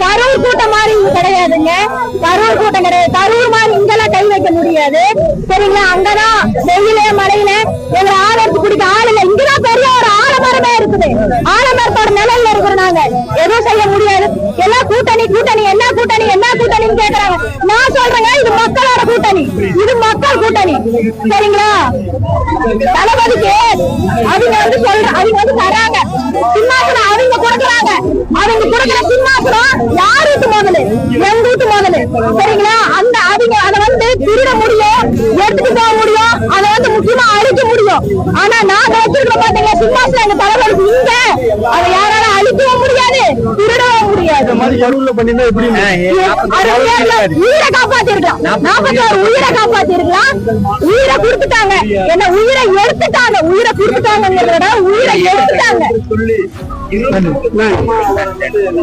கரூர் கூட்டம் மாதிரி கிடையாதுங்க. கரூர் கூட்டம் கிடையாது. கரூர் மாதிரி இங்கெல்லாம் கை வைக்க முடியாது. சரிங்களா? அங்கதான் வெயில மழையில எங்க ஆதரவு குடிக்க ஆள் இல்ல. இங்கதான் பெரிய ஒரு ஆலமரமே இருக்குது. ஆலமரத்தோட நிலையில இருக்கிறோம் நாங்க. எதுவும் செய்ய முடியாது. எல்லாம் கூட்டணி கூட்டணி என்ன கூட்டணி என்ன கூட்டணின்னு கேக்குறாங்க. நான் சொல்றேங்க, இது மக்களோட கூட்டணி, இது மக்கள் கூட்டணி. சரிங்களா? தளபதிக்கு அவங்க வந்து அவங்க வந்து தராங்க சிம்மாசனம், அவங்க கொடுக்குறாங்க. அவங்க கொடுக்குற சிம்மாசனம் யார் வீட்டு முதல்ல? எங்க வீட்டு முதல்ல. சரிங்களா? அந்த அவங்க அதை வந்து திருட முடியும், எடுத்துட்டு போக முடியும், அதை வந்து முக்கியமா அழிக்க முடியும். ஆனா நாங்க வச்சிருக்க பாத்தீங்க சிம்மாசனம் எங்க தளபதிக்கு. இங்க அதை யாரால அழிக்கவும் முடியாது, திருடவும் முடியாது. உயிரை காப்பாத்தி இருக்கலாம், 41 உயிரை காப்பாத்தி இருக்கலாம். உயிரை கொடுத்துட்டாங்க, என்ன உயிரை எடுத்துட்டாங்க. உயிரை கொடுத்துட்டாங்கிறத விட உயிரை எடுத்துட்டாங்க.